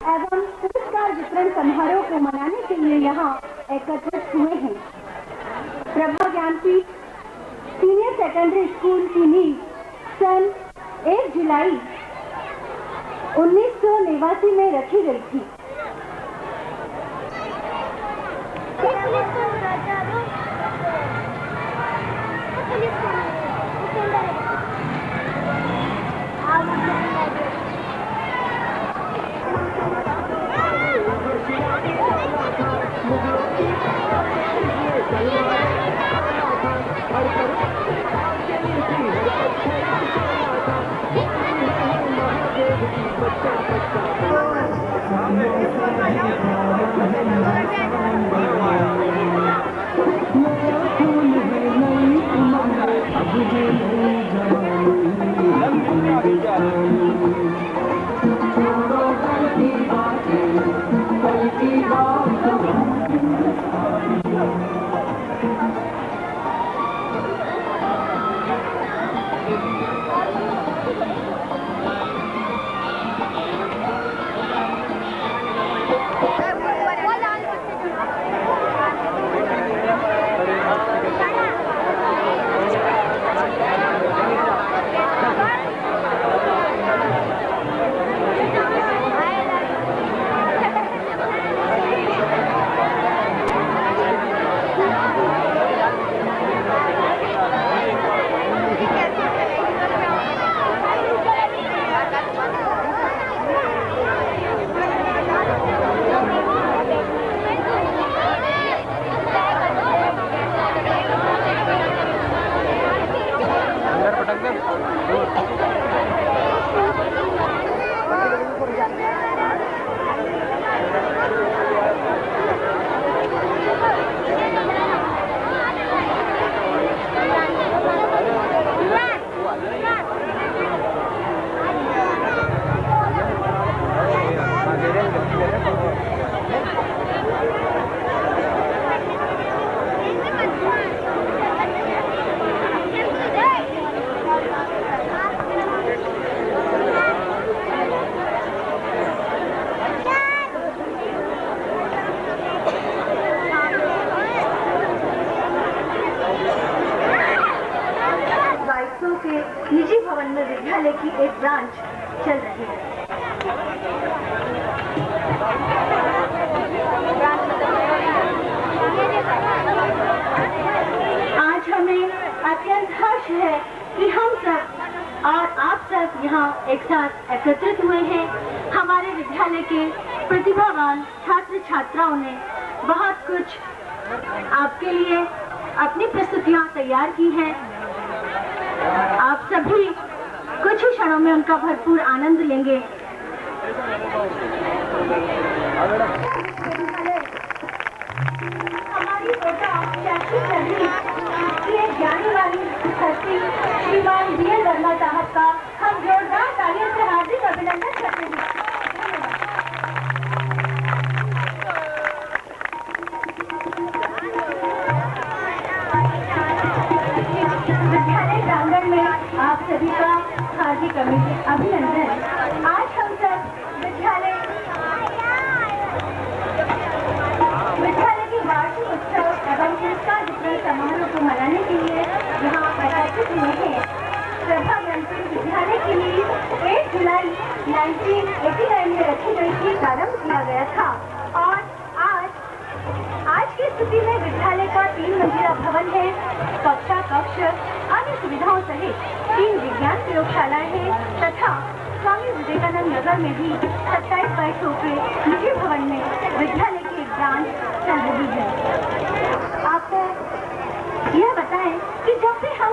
एवं पुरस्कार वितरण समारोह को मनाने के लिए यहाँ एकत्रित हुए हैं। Prabha Jnanpith senior secondary school की नींव सन 1 जुलाई 1989 में रखी गई थी। निजी भवन में विद्यालय की एक ब्रांच चल रही है। आज हमें अत्यंत हर्ष है कि हम सब और आप सब यहाँ एक साथ एकत्रित हुए हैं। हमारे विद्यालय के प्रतिभावान छात्र छात्राओं ने बहुत कुछ आपके लिए अपनी प्रस्तुतियाँ तैयार की हैं। आप सभी कुछ ही क्षणों में उनका भरपूर आनंद लेंगे। हमारी बेटा शैक्षिक सर्दी की जाने वाली हस्ती श्रीमान डी.एल. वर्मा साहब का हम जोरदार तालियों से हार्दिक अभिनंदन करते हैं। आप सभी का हार्दिक अभिनंदन। आज हम सब विद्यालय के वार्षिक उत्सव एवं पुरस्कार वितरण समारोह को मनाने के लिए यहाँ एकत्रित हुए हैं। प्रभा ज्ञानपीठ विद्यालय के लिए 1 जुलाई 1989 में रखी गई थी, प्रारंभ किया गया था और आज की स्थिति में विद्यालय का 3 मंजिला भवन है। कक्षा कक्ष अन्य सुविधाओं सहित 3 विज्ञान प्रयोगशालाएं हैं तथा स्वामी विवेकानंद नगर में भी 27 बैठकों के निजी भवन में विद्यालय की एक ब्रांच चल रही है। आपको यह बताएं कि जब भी हम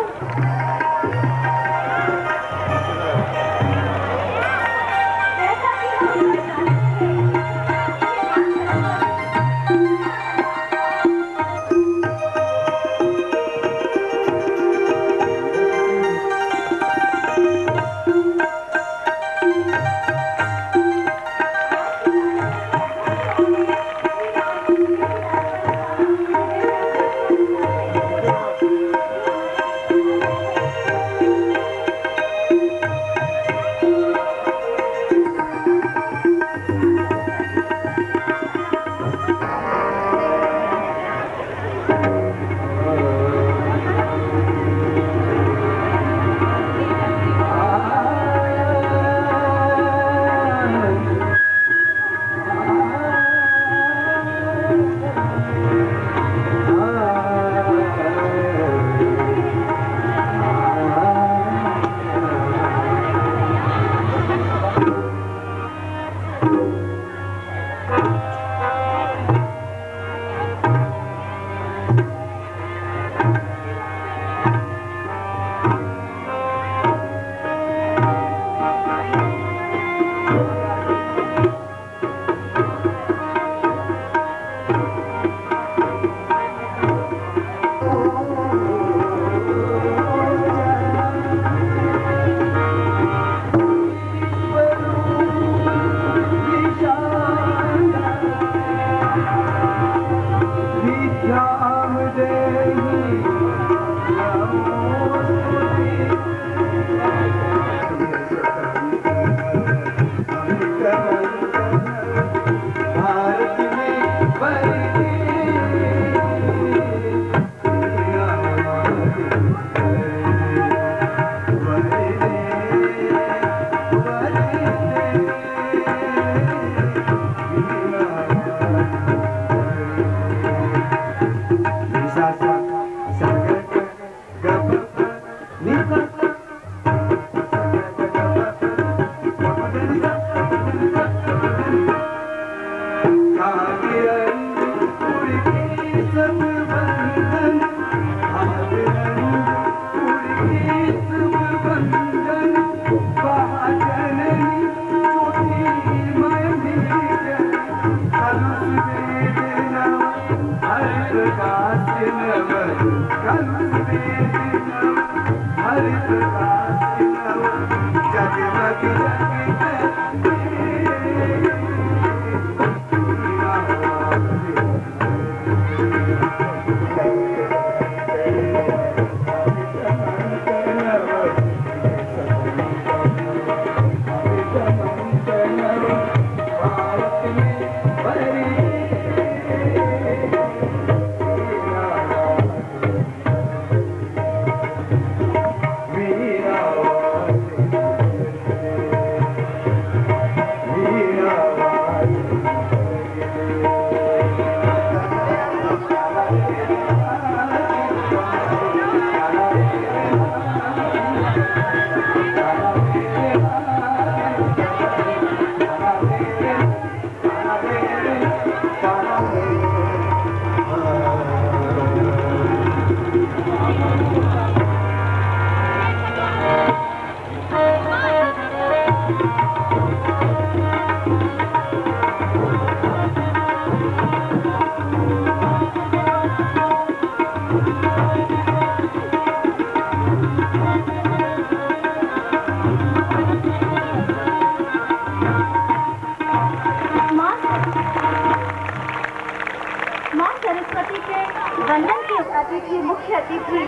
अतिथि, मुख्य अतिथि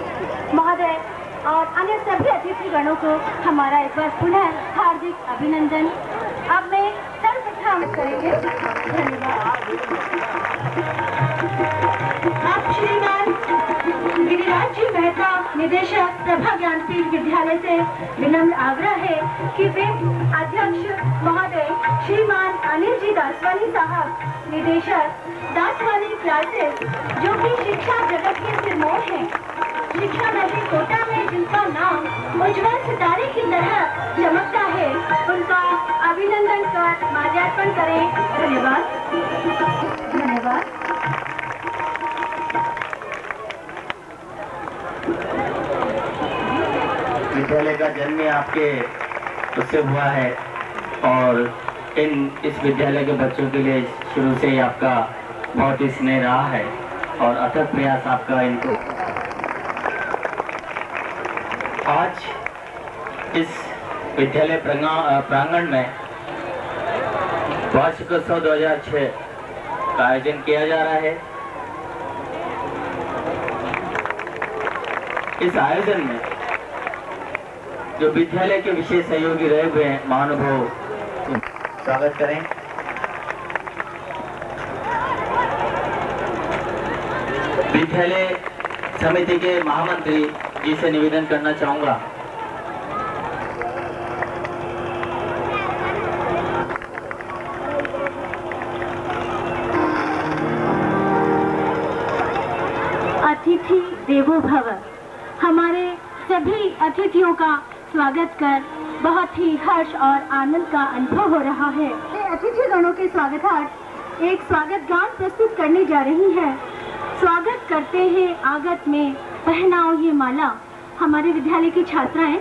महोदय और अन्य सभी अतिथि गणों को हमारा एक बार पुनः हार्दिक अभिनंदन। अब मैं सर्वप्रथम करेंगे। धन्यवाद। आप श्रीमान गिरिराज जी मेहता, निदेशक प्रभा ज्ञानपीठ विद्यालय से विनम्र आग्रह है कि वे अध्यक्ष महोदय श्रीमान अनिल जी दासवानी साहब, निदेशक दासवानी क्लासेस, जो कि शिक्षा जगत के सिरमौर हैं, शिक्षा नगरी कोटा में जिनका नाम उज्जवल सितारे की तरह चमकता है, उनका अभिनंदन कर माल्यार्पण करें। धन्यवाद। धन्यवाद। विद्यालय का जन्म आपके उससे हुआ है और इस विद्यालय के बच्चों के लिए शुरू से ही आपका बहुत ही स्नेह रहा है और अथक प्रयास आपका इनको। आज इस विद्यालय प्रांगण में वार्षिकोत्सव 2006 का आयोजन किया जा रहा है। इस आयोजन में जो विद्यालय के विशेष सहयोगी रहे हुए हैं महानुभाव, स्वागत करें। विद्यालय समिति के महामंत्री जी से निवेदन करना चाहूंगा। अतिथि देवो भव। हमारे सभी अतिथियों का स्वागत कर बहुत ही हर्ष और आनंद का अनुभव हो रहा है। अतिथि गणों के स्वागतार्थ एक स्वागत गान प्रस्तुत करने जा रही है। स्वागत करते हैं आगत में, पहनाओ ये माला। हमारे विद्यालय की छात्राएं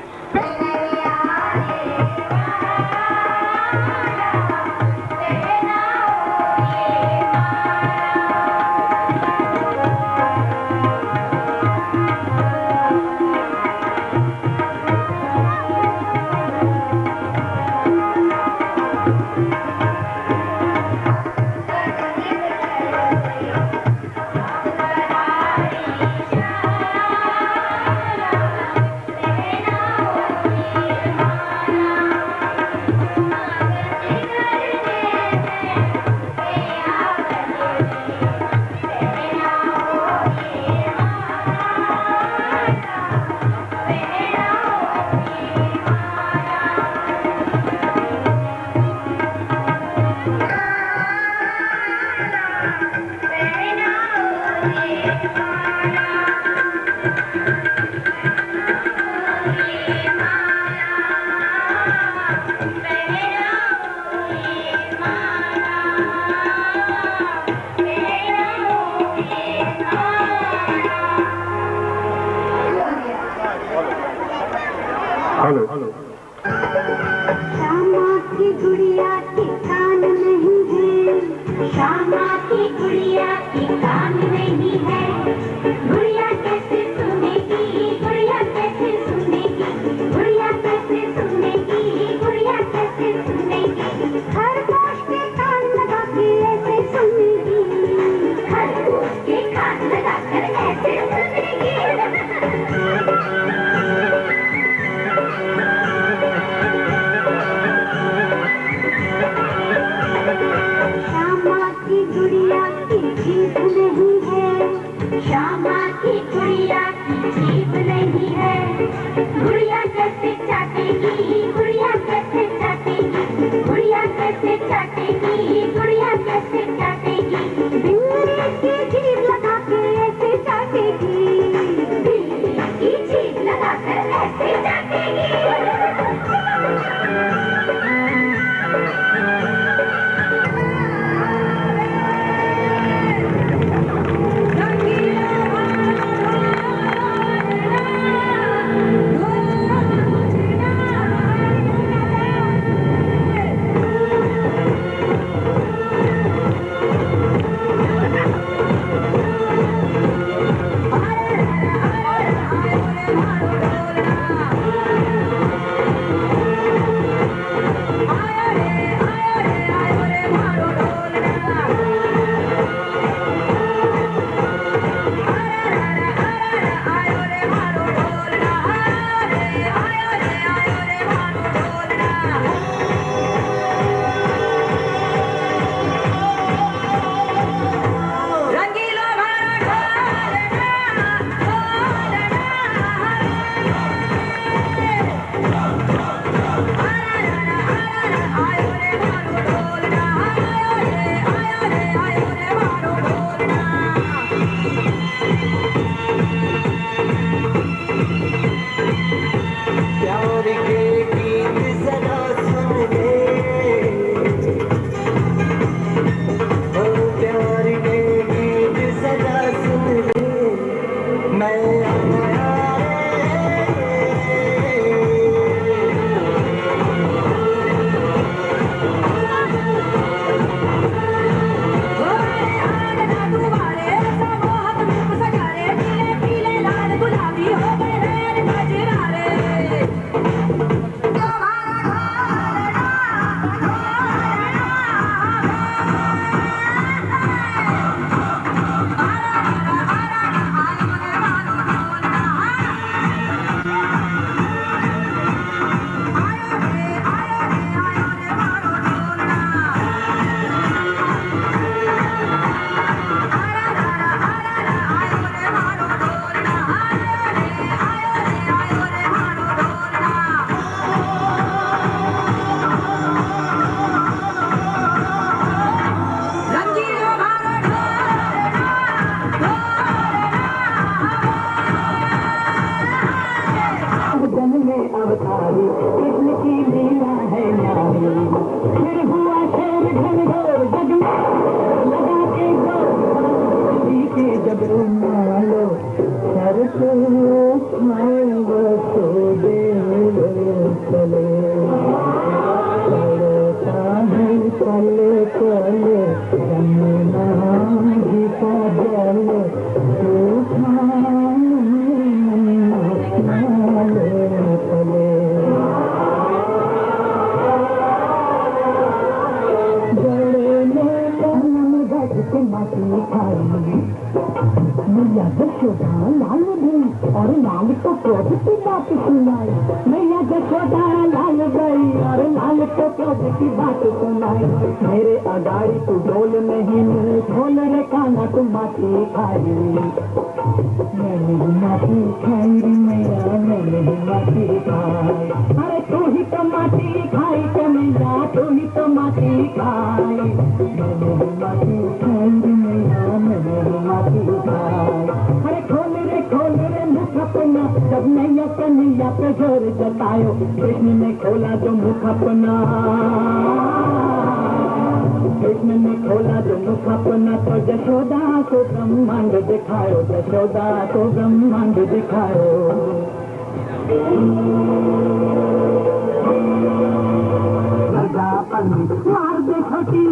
हेलो। श्यामा की गुड़िया की कान नहीं है, श्यामा की गुड़िया की कान नहीं है। गुड़िया कैसे सुनेगी, गुड़िया कैसे सुनेगी, चाटेगी गुड़िया कैसे चाटेगी गुड़िया कैसे चाटेगी गुड़िया कैसे चाटेगी बिल्ली की जीभ लगा के ऐसे चाटेगी बिल्ली की जीभ लगा कर ऐसे चाटेगी मेरे अगाड़ी तू डोल नहीं खोल रे काना तू माटी खाई मैं नहीं माटी खाई मेरा मैं नहीं माटी खाई अरे तू ही तो माटी खाई के मेरा तू ही तो माटी खाई मैं नहीं माटी खाई मेरा मैं नहीं माटी खाई अरे खोल रे मुख अपना जब नैया कन्हैया पे जोर जतायो कृष्ण ने खोला जो मुख अपना कृष्ण ने खोला जो मुख अपना तो यशोदा को ब्रह्मांड दिखायो यशोदा को ब्रह्मांड दिखायो मार दे छोटी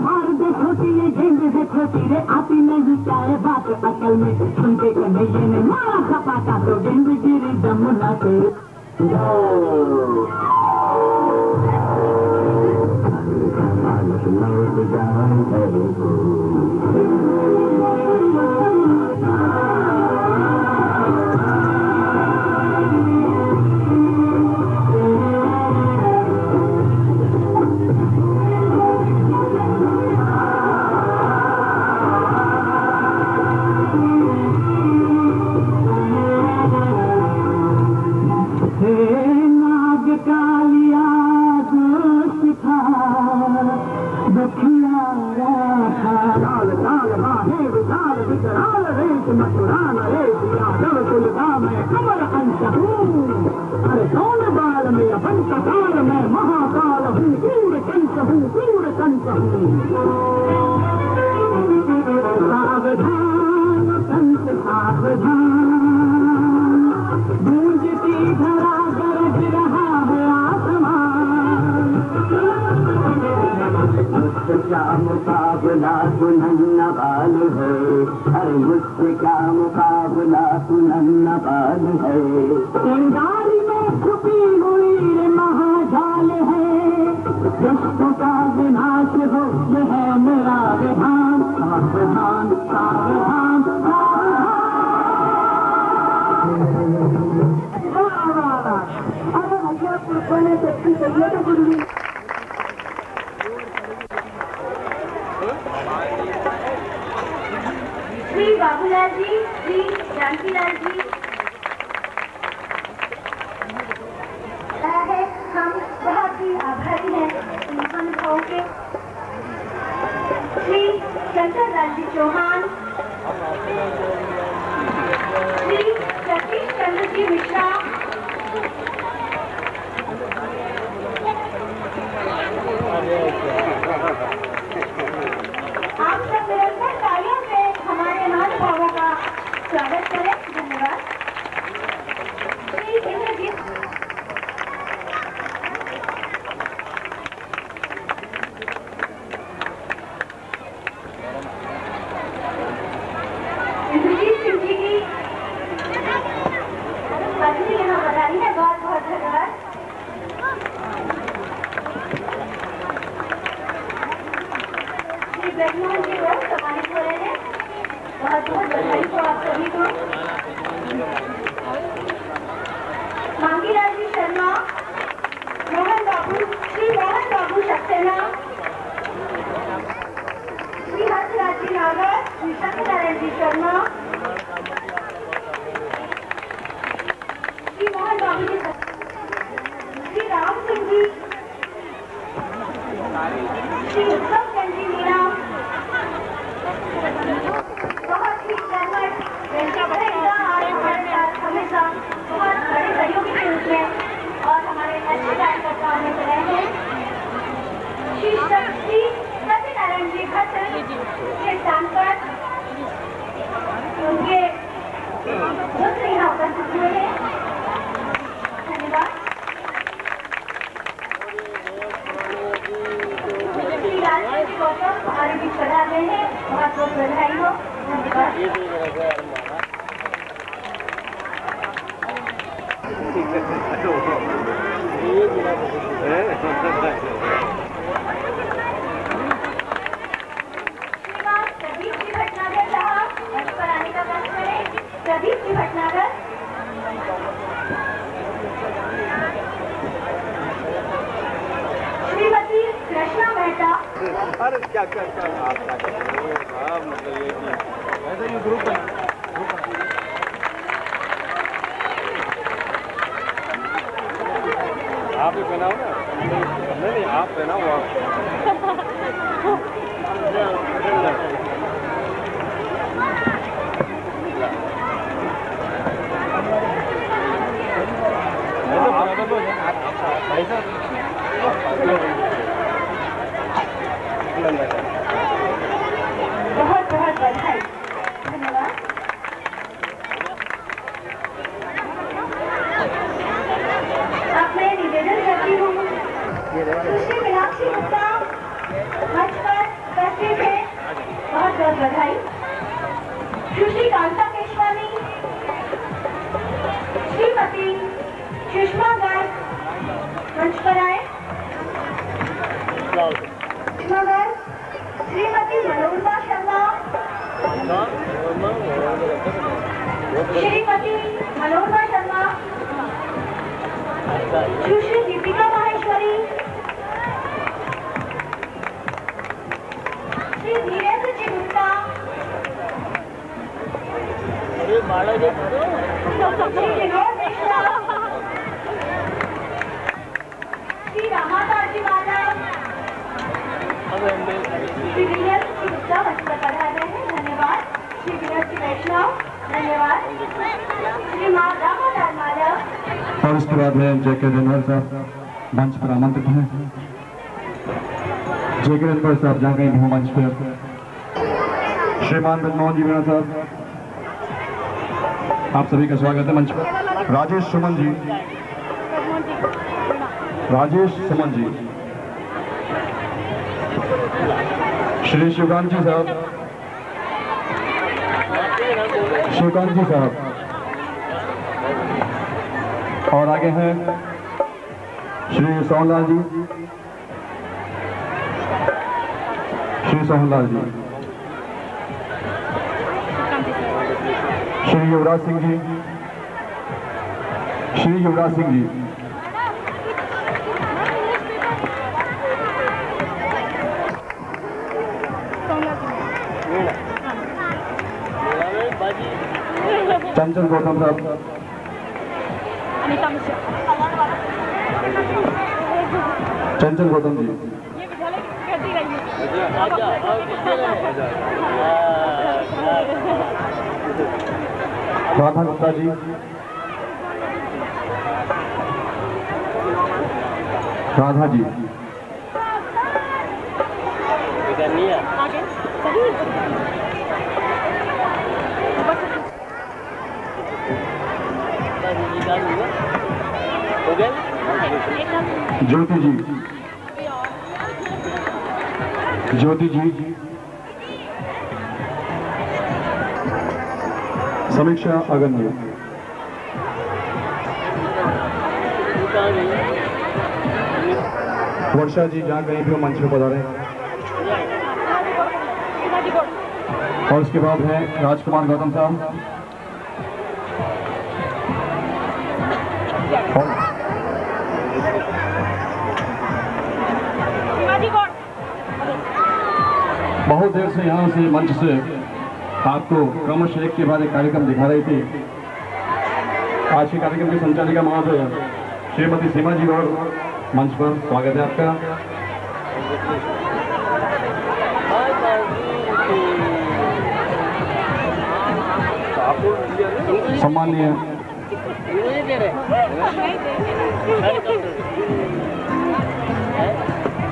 मार दे छोटी ये गेंद दे छोटी रे आती नहीं क्या है बात अकल में सुनते कन्हैया ने मारा सपाटा तो गेंद गिरी जमुना से Hey मथुरान रे यादव कुलदा मैं कमल अंश हूँ। अरे कौन बाल में अपन कतार में महाकाल हूँ, दूर कंस हूँ, दूर कंस हूँ। सावधान कंस सावधान, गूंजती धरा गरज रहा है आसमान। मुझसे क्या मुकाबला तू नन्ना बाल है, अरे मुझसे क्या मुकाबला तू नन्ना बाल है। अंगारी में छुपी हुई रे महाजाल है, दुष्टों का विनाश हो ये है मेरा विधान। सावधान सावधान अरे भैया पुष्पा ने सच्ची चाहिए तो गुरु श्री बाबूलाल जी, श्री जानकीलाल जी है, हम बहुत ही आभारी हैं इन महानुभावों के। श्री शंकर लाल जी चौहान, श्री सतीश चंद्र जी मिश्रा, आप सब निरंतर तालियों से हमारे महानुभावों का स्वागत करें। धन्यवाद। श्री इंद्रजीत सिंह जी की पत्नी यहाँ बधाई है, बहुत बहुत धन्यवाद। श्री ब्रह्मोहन जी को सम्मानित हो रहे हैं, बहुत बहुत बधाई हो आप सभी को। मांगीलाल जी शर्मा, मोहन बाबू, श्री मोहन बाबू सक्सेना, श्री हर्षराज जी नागर, श्री सत्यनारायण जी शर्मा, श्री मोहन बाबू जी, श्री राम सिंह जी, श्री उत्तम चंद जी मीणा, बहुत ही कर्मठ रहेगा और हमारे साथ हमेशा बहुत बड़े सहयोगी के रूप में और हमारे अच्छे कार्यकर्ताओं में रहे हैं। श्री सत्यनारायण जी भट्ट के स्थान पर उनके पुत्र यहाँ उपस्थित हुए हैं। धन्यवाद। श्री लालचंद जी गौतम हमारे बीच पढ़ा रहे हैं, बहुत बहुत बधाई हो। धन्यवाद। श्रीमान प्रदीप जी भटनागर साहब मंच पर आने का कष्ट करें। प्रदीप जी भटनागर, श्रीमती कृष्णा मेहता। अरे क्या क्या क्या आप क्या कर रहे हो? मतलब ये कि ऐसा ये ग्रुप है। आप ही पहनाओ ना। नहीं आप पहनाओ आप। बहुत बहुत बधाई। धन्यवाद। अब मैं निवेदन करती हूँ, सुश्री मीनाक्षी गुप्ता मंच पर उपस्थित है, बहुत बहुत बधाई। सुश्री कांता केशवानी, श्रीमती सुषमा गर्ग मंच पर आए। सुषमा गर्ग, श्रीमती मनोरमा शर्मा, श्रीमती मनोरमा शर्मा, सुश्री दीपिका माहेश्वरी, श्री धीरेन्द्र जी गुप्ता, श्री विनोद मिश्रा, श्री रामादास जी माधव, श्री वीरेंद्र जी गुप्ता मंच पर पधार रहे हैं। धन्यवाद। श्री वीरेंद्र जी वैष्णव, धन्यवाद। श्रीमान दामोदर माधव। और उसके बाद है जेके रनवर साहब मंच पर आमंत्रित हैं। जेके रनवर साहब जहाँ कहीं भी हो मंच पर। श्रीमान ब्रजमोहन जी मीणा साहब, आप सभी का स्वागत है मंच पर। राजेश सुमन जी, राजेश सुमन जी, श्री शिवकांत जी साहब, शिवकांत जी साहब, और आगे हैं श्री सोहनलाल जी, श्री सोहनलाल जी, श्री युवराज सिंह जी, श्री युवराज सिंह जी, चंचल गौतम साहब, चंचल गौतम जी, राधा गुप्ता जी, राधा जी, ज्योति जी, ज्योति जी, समीक्षा अगन्य, वर्षा जी जहाँ कहीं भी मंच में पधारे। और उसके बाद है राजकुमार गौतम साहब, बहुत देर से यहाँ से मंच से आपको क्रमशः एक के बाद एक कार्यक्रम दिखा रही थी। आज के कार्यक्रम की संचालिका महोदय श्रीमती सीमा जी और मंच पर स्वागत है आपका। सम्माननीय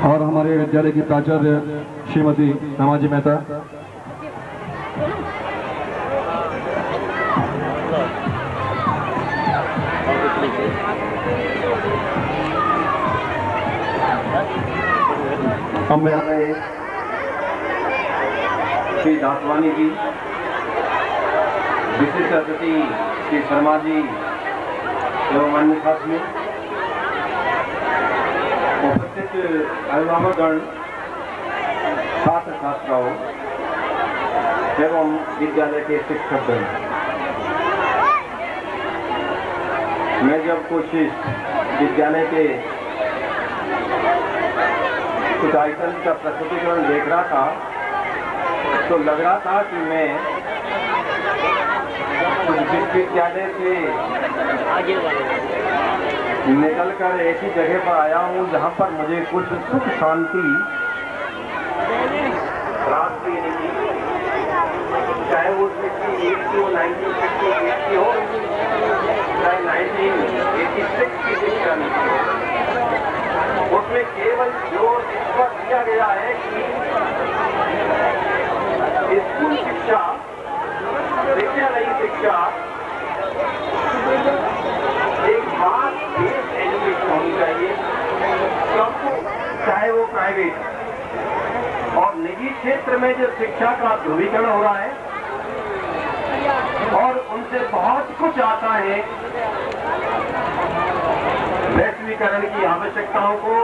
और हमारे विद्यालय की प्राचार्य श्रीमती नमाजी मेहता, हम श्री दासवानी जी, विशिष्ट अतिथि श्री शर्मा जी एवं अन्य साथियों, उपस्थित अभिभावकगण, छात्र छात्राओं एवं विद्यालय के शिक्षकगण, मैं जब कुछ विद्यालय के कुछ आइटम का प्रस्तुतिकरण देख रहा था तो लग रहा था कि मैं कुछ विश्वविद्यालय से निकलकर ऐसी जगह पर आया हूँ जहाँ पर मुझे कुछ सुख शांति प्राप्त हुई नहीं, चाहे वो 1958 की हो, 1958 की हो, चाहे 1986 की शिक्षा नीति हो, उसमें केवल जोर इस पर दिया गया है कि स्कूल शिक्षा, विद्यालयी शिक्षा एक मास बेस्ड एजुकेशन होनी चाहिए सबको, चाहे वो प्राइवेट और निजी क्षेत्र में जो शिक्षा का ध्रुवीकरण हो रहा है और उनसे बहुत कुछ आता है, वैश्वीकरण की आवश्यकताओं को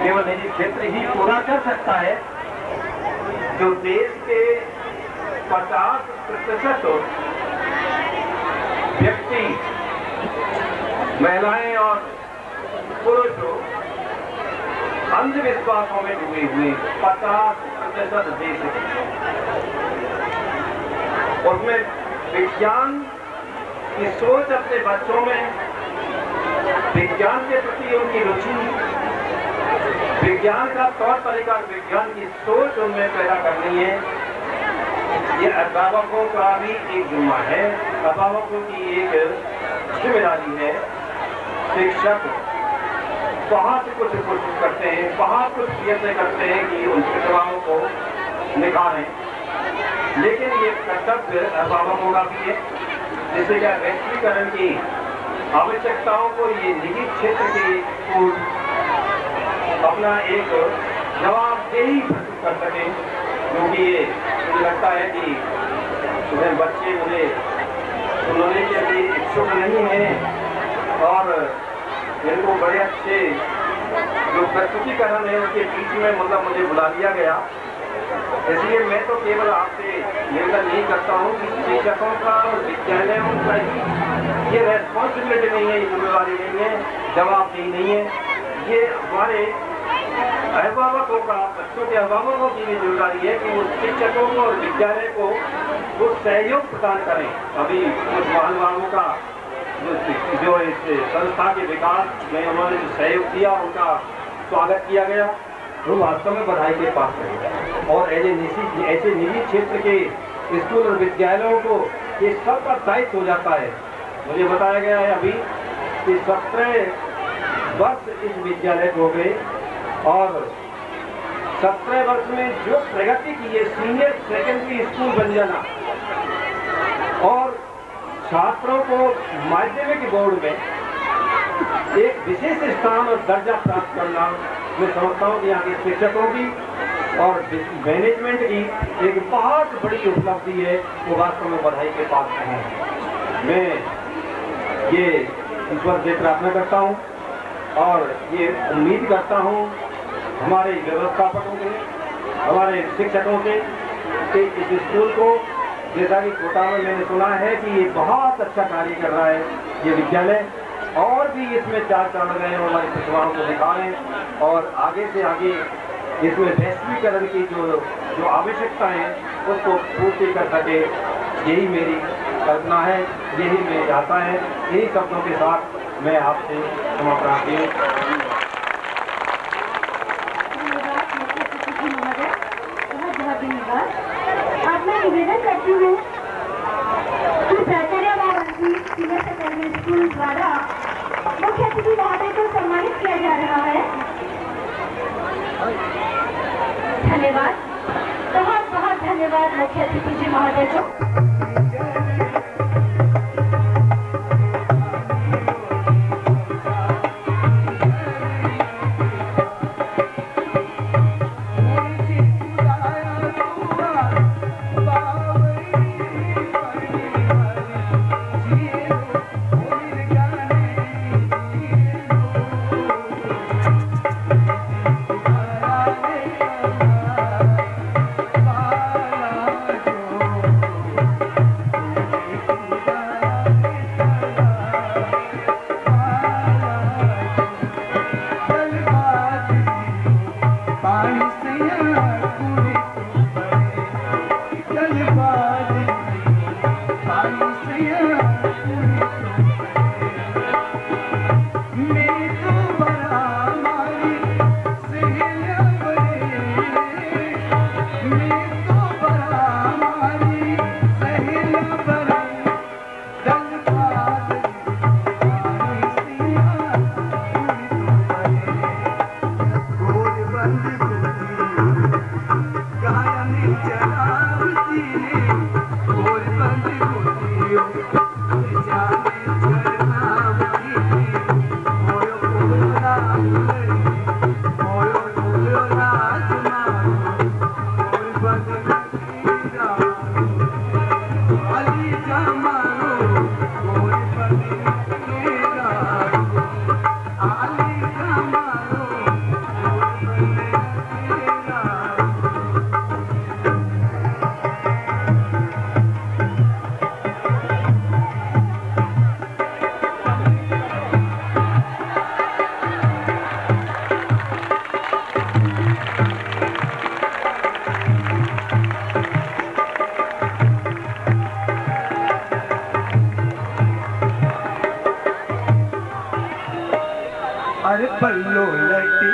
केवल निजी क्षेत्र ही पूरा कर सकता है। जो देश के 50% व्यक्ति, महिलाएं और पुरुष अंधविश्वासों में डूबे हुए 50% देश है, उसमें विज्ञान की सोच अपने बच्चों में, विज्ञान के प्रति उनकी रुचि, विज्ञान का तौर तरीका, विज्ञान की सोच उनमें पैदा करनी है। ये अभिभावकों का भी एक जिम्मा है, अभिभावकों की एक जिम्मेदारी है। शिक्षक बहुत कुछ कोशिश करते हैं, बहुत कुछ प्रयत्न करते हैं कि उन प्रतिभाओं को निखारें, लेकिन ये कर्तव्य अभिभावकों का भी है। जैसे क्या वैश्वीकरण की आवश्यकताओं को ये निजी क्षेत्र के स्कूल अपना एक जवाबदेही प्रस्तुत कर सकें, क्योंकि ये मुझे लगता है कि उन्हें बच्चे मुझे सुनने के लिए इच्छुक नहीं हैं और इनको बड़े अच्छे जो प्रस्तुतिकरण है उनके बीच में मतलब मुझे बुला लिया गया। इसलिए मैं तो केवल आपसे निवेदन नहीं करता हूँ कि शिक्षकों का और विद्यालयों का ही ये रेस्पॉन्सिबिलिटी नहीं है, ये जिम्मेदारी नहीं है, जवाबदेही नहीं है, ये हमारे अभिभावकों का, बच्चों के अभिभावकों की भी जिम्मेदारी है कि वो शिक्षकों को और विद्यालय को वो सहयोग प्रदान करें। अभी कुछ महानुभावों का जो इस संस्था के विकास में उन्होंने जो सहयोग दिया उनका स्वागत किया गया, वो वास्तव में बधाई के पात्र है। और ऐसे निजी क्षेत्र के स्कूल और विद्यालयों को ये सबका दायित्व हो जाता है। मुझे बताया गया है अभी कि 17 वर्ष इस विद्यालय को हो गए और 17 वर्ष में जो प्रगति की है, सीनियर सेकेंडरी स्कूल बन जाना और छात्रों को माध्यमिक बोर्ड में एक विशेष स्थान और दर्जा प्राप्त करना, मैं समझता हूँ कि यहाँ के शिक्षकों की और मैनेजमेंट की एक बहुत बड़ी उपलब्धि है। वो वास्तव में बधाई के पात्र हैं। मैं ये ईश्वर से प्रार्थना करता हूँ और ये उम्मीद करता हूँ हमारे व्यवस्थापकों से, हमारे शिक्षकों से कि इस स्कूल को, जैसा कि कोटा में मैंने सुना है कि ये बहुत अच्छा कार्य कर रहा है ये विद्यालय, और भी इसमें चार चांद गए हमारी प्रतिभाओं को दिखाएं और आगे से आगे इसमें वैश्वीकरण की जो आवश्यकता है उसको पूर्ति कर सके। यही मेरी कल्पना है, यही मेरी चाहता है। यही शब्दों के साथ मैं आपसे क्षमा प्रार्थी हूँ। बहुत धन्यवाद। अब मैं निवेदन करती हूँ कि प्राचार्य सीनियर सेकेंडरी स्कूल द्वारा मुख्य अतिथि महोदय को सम्मानित किया जा रहा है। धन्यवाद, बहुत बहुत धन्यवाद मुख्य अतिथि जी महोदय को। अरे पल्लो लटी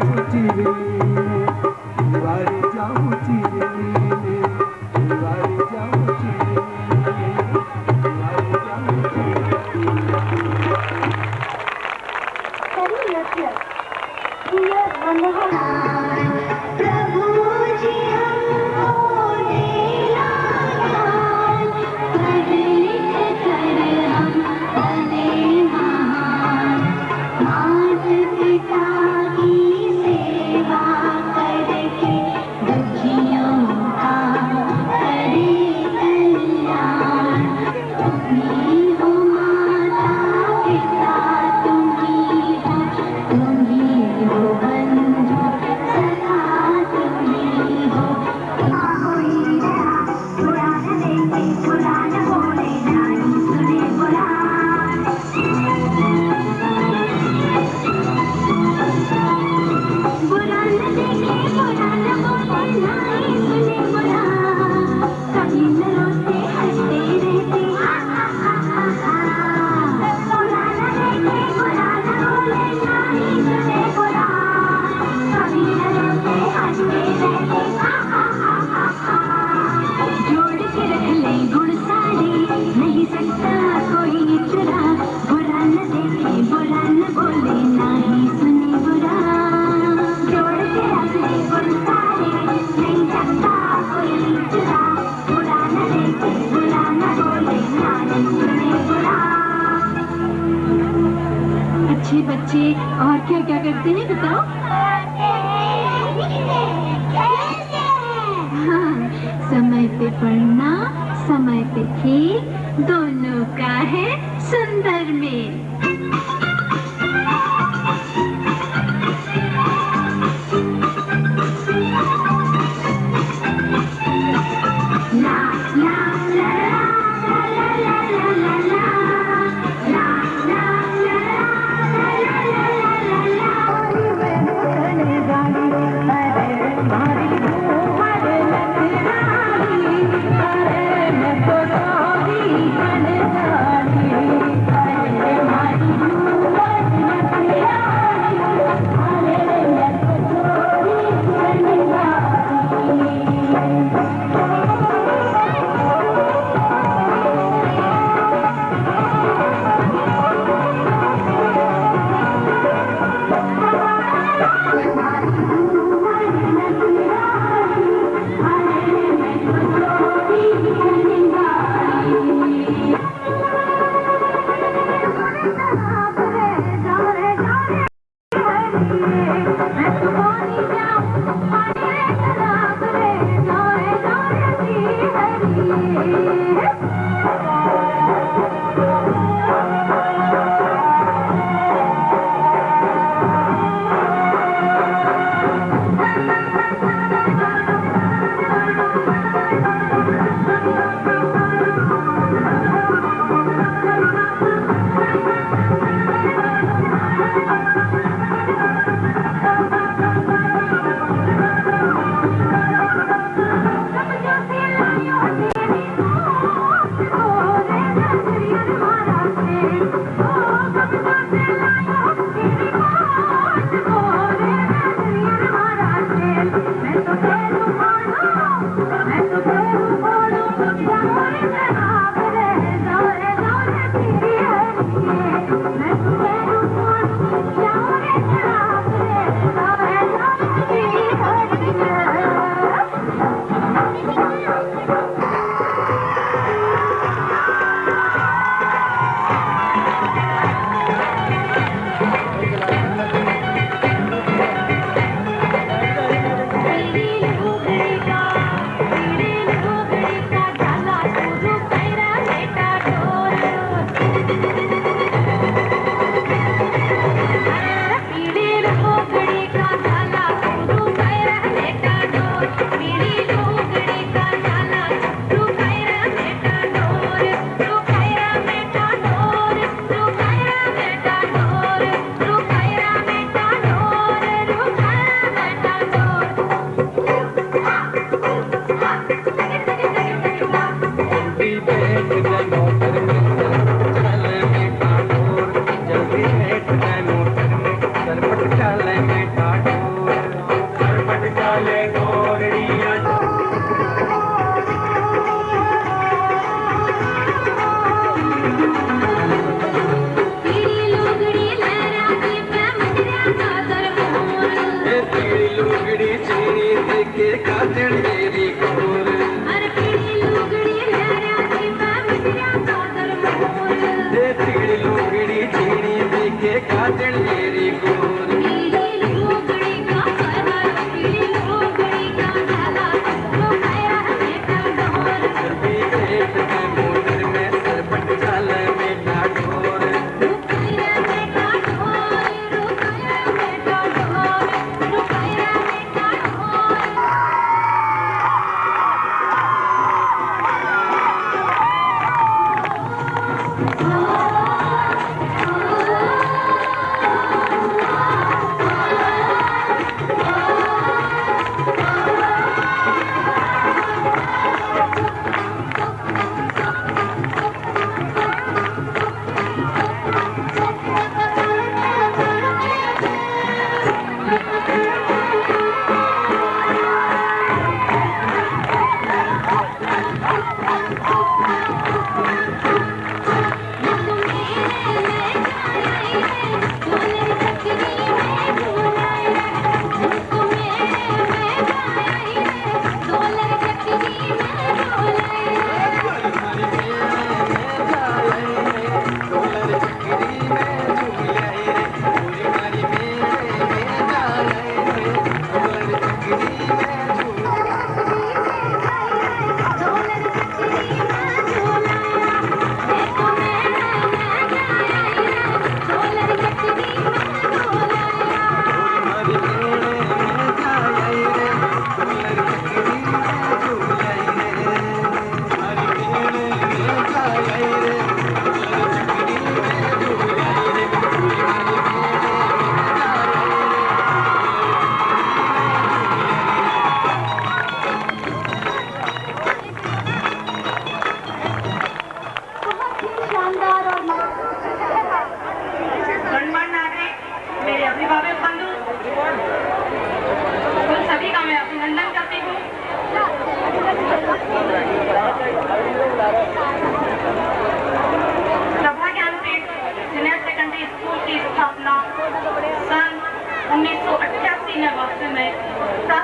जाऊं चिरली में दीवारी जाऊं चिरली में दीवारी जाऊं चिरली में दीवारी जाऊं करी नृत्य प्रिय मनोहर प्रभु जी हमको दिला ज्ञान, पढ़ लिख कर हम बने महान, मात पिता की सेवा करके दुखियों का करे कल्याण। तुम्ही हो माता पिता, तुम्ही हो बंधु सखा, तुम्ही हो कोई पुराण देखे पुराण बोले नानी सुने पुराण। पुराण देखे पुराण बोले नानी सुने पुराण। कभी न रोते हंसते रहते हा हा हा हा हा। पुराण देखे पुराण बोले नानी सुने पुराण। कभी न रोते हंसते रहते हा हा हा हा हा। जोड़ के रख ले गुण सारे, नहीं सकता कोई चुरा। बुरा न देखे बुरा न बोले नहीं सुने बुरा। जोड़ के रख ले गुण सारे, नहीं सकता कोई चुरा। बुरा न देखे बुरा न बोले नहीं सुने बुरा। अच्छे बच्चे और क्या क्या करते हैं बताओ? हाँ, समय पे पढ़ना समय पे खेल दोनों का है सुंदर मेल। ला ला ला ला ला ला ला ला ला ला ला ला मारी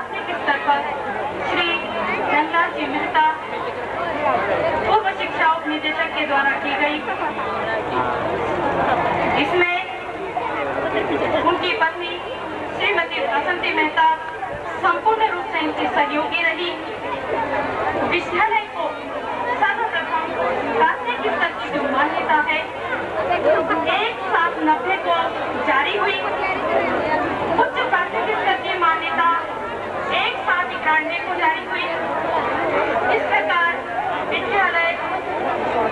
प्राथमिक स्तर पर श्री रंगलाल जी मेहता पूर्व शिक्षा उप निदेशक के द्वारा की गई। इसमें उनकी पत्नी श्रीमती बसंती मेहता संपूर्ण रूप से इनकी सहयोगी रही। विद्यालय को सर्वप्रथम प्राथमिक स्तर की जो मान्यता है 1790 को जारी हुई। उच्च प्राथमिक स्तर की मान्यता 1791 को जारी हुई। इस प्रकार विद्यालय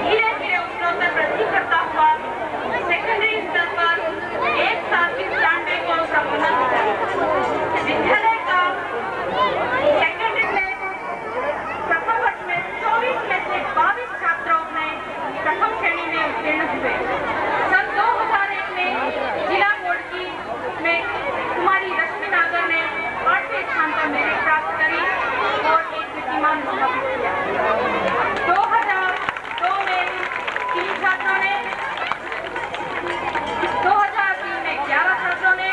धीरे धीरे उत्तरोत्तर वृद्धि करता हुआ सेकेंडरी स्तर पर 1795 को संपन्न हुआ। विद्यालय का सेकेंडरी में प्रथम वर्ष में 24 में से 22 छात्रों में प्रथम श्रेणी में उत्तीर्ण हुए। सन 2001 में जिला बोर्ड की में कुमारी रश्मि नागर ने 8वें स्थान पर मेरिट प्राप्त करी और एक कीर्तिमान स्थापित किया। 2002 में 3 छात्रों ने, 2003 में 11 छात्रों ने,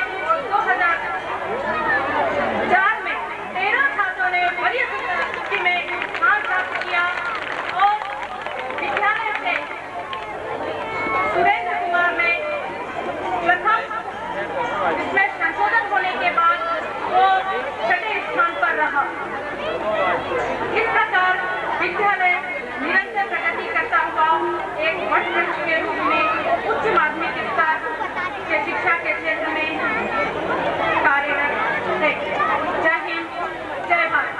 2004 में 13 छात्रों ने वरीय सूची में स्थान प्राप्त किया और विद्यालय से सुरेंद्र कुमार ने प्रथम, इसमें संशोधन होने के बाद वो 6ठे स्थान पर रहा। इस प्रकार विद्यालय निरंतर प्रगति करता हुआ एक वटवृक्ष के रूप में उच्च माध्यमिक स्तर के शिक्षा के क्षेत्र में कार्यरत है। जय हिंद, जय भारत।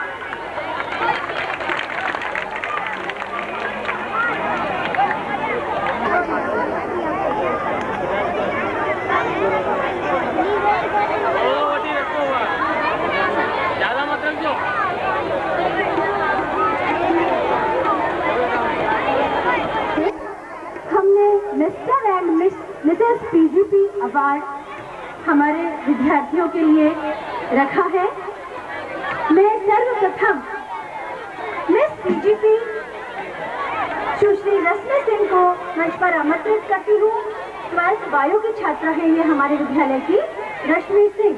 हमने mister and missus PGP award हमारे विद्यार्थियों के लिए रखा है। मैं सर्वप्रथम मिस पीजीपी सुश्री रश्मि सिंह को मंच पर आमंत्रित करती हूँ। 12th बायो की छात्रा है ये हमारे विद्यालय की रश्मि सिंह।